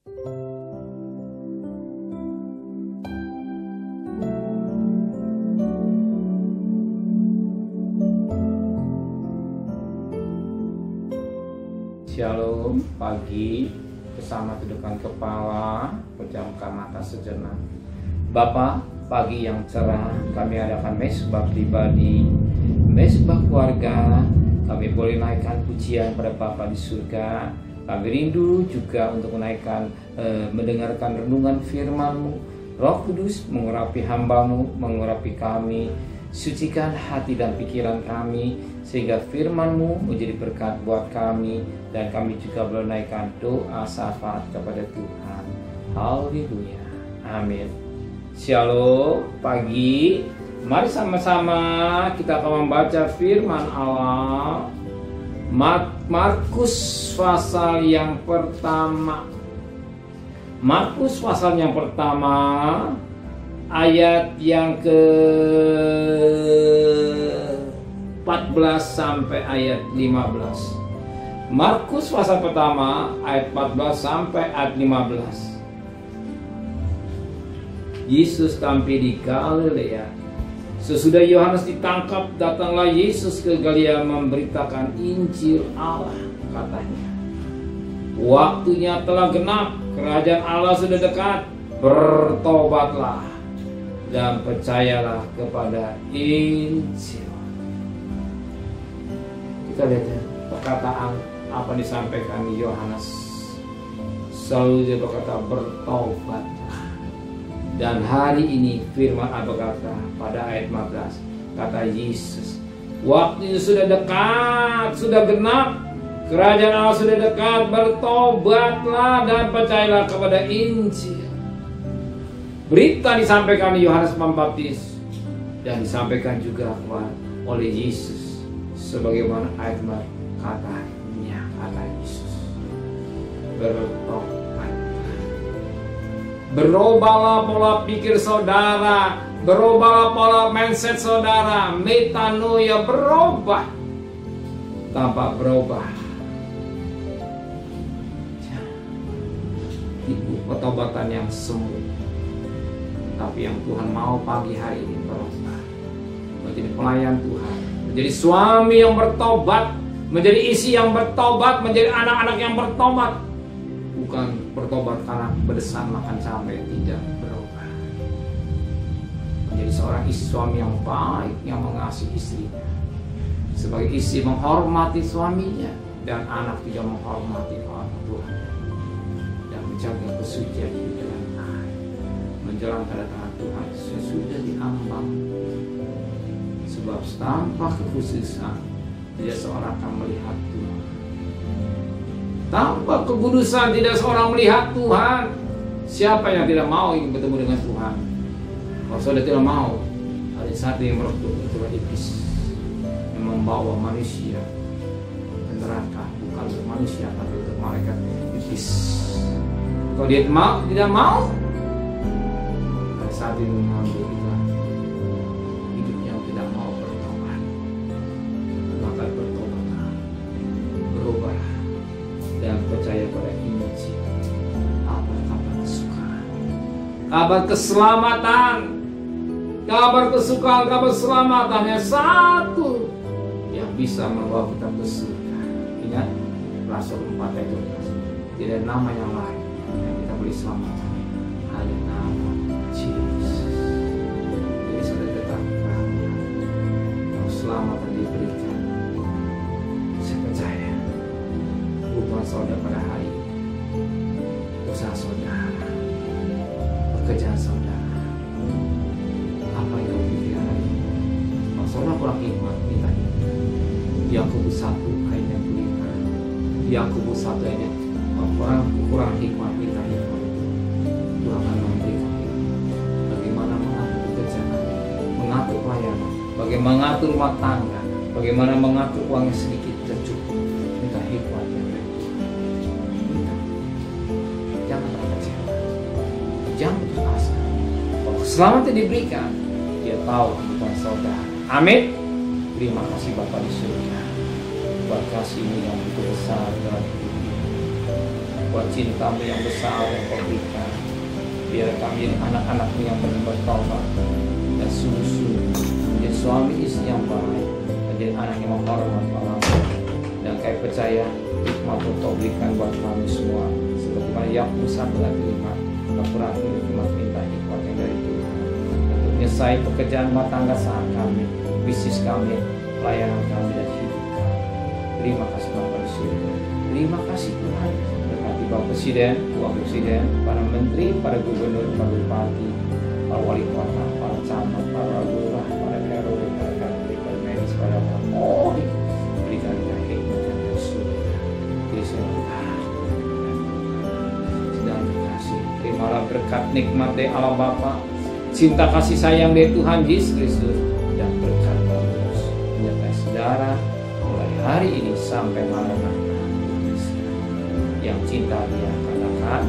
Shalom, pagi bersama tundukkan kepala, pejamkan mata sejenak. Bapa, pagi yang cerah, kami adakan mesbah pribadi, mesbah keluarga. Kami boleh naikkan pujian pada Bapa di surga. Kami rindu juga untuk menaikkan, mendengarkan renungan firman-Mu. Roh Kudus mengurapi hamba-Mu, mengurapi kami. Sucikan hati dan pikiran kami, sehingga firman-Mu menjadi berkat buat kami, dan kami juga boleh naikkan doa syafaat kepada Tuhan. Haleluya, amin. Shalom, pagi. Mari sama-sama kita akan membaca firman Allah. Markus pasal yang pertama. Markus pasal yang pertama, ayat yang ke-14 sampai ayat 15. Markus pasal pertama ayat 14 sampai ayat 15. Yesus tampil di Galilea. Sesudah Yohanes ditangkap, datanglah Yesus ke Galilea memberitakan Injil Allah, katanya. Waktunya telah genap, kerajaan Allah sudah dekat, bertobatlah dan percayalah kepada Injil. Kita lihat ya, perkataan apa disampaikan Yohanes. Selalu dia berkata bertobatlah. Dan hari ini firman Allah berkata pada ayat 15, kata Yesus, waktunya sudah dekat, sudah genap, kerajaan Allah sudah dekat, bertobatlah dan percayalah kepada Injil. Berita disampaikan Yohanes Pembaptis dan disampaikan juga oleh Yesus, sebagaimana ayat katanya, kata Yesus, bertobatlah. Berubahlah pola pikir saudara, berubahlah pola mindset saudara, metanoia, berubah. Tanpa berubah, itu pertobatan yang semu. Tapi yang Tuhan mau pagi hari ini berubah, menjadi pelayan Tuhan, menjadi suami yang bertobat, menjadi istri yang bertobat, menjadi anak-anak yang bertobat. Bukan bertobat karena berdesak makan cabai, tidak, berubah menjadi seorang istri, suami yang baik, yang mengasihi istrinya. Sebagai istri menghormati suaminya, dan anak juga menghormati orang tua, dan menjaga kesucian di dalam air, menjelang kedatangan Tuhan sesudah diambang. Sebab tanpa kekhususan tidak seorang akan melihat Tuhan. Tanpa kekudusan tidak seorang melihat Tuhan. Siapa yang tidak mau ingin bertemu dengan Tuhan? Kalau saudara tidak mau, ada satu yang meredup, itulah iblis, yang membawa manusia ke neraka, bukan untuk manusia tapi untuk malaikat iblis. Kalau dia tidak mau, ada satu yang mengambil hidup yang tidak mau bertobat. Maka bertobatlah, berubah dan percaya pada Injil. Apa kabar kesukaan, kabar keselamatan, kabar kesukaan, kabar keselamatan yang satu yang bisa membawa kita ke surga. Ingat Rasul 4 ayat 12, tidak ada nama yang lain yang kita boleh selamatkan, hanya nama Yesus. Jadi sudah tetap kalau keselamatan diberikan, saya percaya kebutuhan saudara pada hari ini, usaha saudara, pekerjaan saudara, apa yang kau pikirkan hari ini. Kalau saudara kurang hikmat, minta hikmat. Yakobus 1 ayat yang kelima, Yakobus 1 ayat orang kurang hikmat, minta hikmat. Tuhan akan memberikan hikmat. Bagaimana mengatur pekerjaan, mengatur pelayanan, bagaimana mengatur rumah tangga, bagaimana mengatur uang yang sedikit dan cukup. Minta hikmat yang baik. Jangan terkecewa, jangan putus asa. Kalau keselamatan diberikan, dia tahu kebutuhan saudara. Amin. Terima kasih Bapa di surga, buat kasih-Mu yang begitu besar dalam hidup kita. buat cinta-Mu yang besar yang Kau berikan. Biar kami anak-anak-Mu yang bertobat dan sungguh-sungguh menjadi suami istri yang baik, menjadi anak yang menghormat Allah. Dan kami percaya hikmat Kau berikan buat kami semua, sebagaimana Yakobus 1:5. Kekurangan hikmat, minta hikmat yang dari Tuhan untuk menyelesaikan pekerjaan rumah tangga saat kami, bisnis kami, pelayanan kami, dan hidup kami. Terima kasih Bapa di surga. Terima kasih Tuhan. Berkati Bapak Presiden, Wakil Presiden, para Menteri, para Gubernur, para Bupati, para Wali Kota, para Camat, para Lurah, para RW, para Kadri, para medis, para Polri. Berikan hikmat yang dari surga. Kristus dan kasih. Terimalah berkat nikmat dari Allah Bapa, cinta kasih sayang dari Tuhan Yesus Kristus, dan berkat Terus menyertai saudara mulai hari ini sampai malam nanti. Yang cinta Dia katakan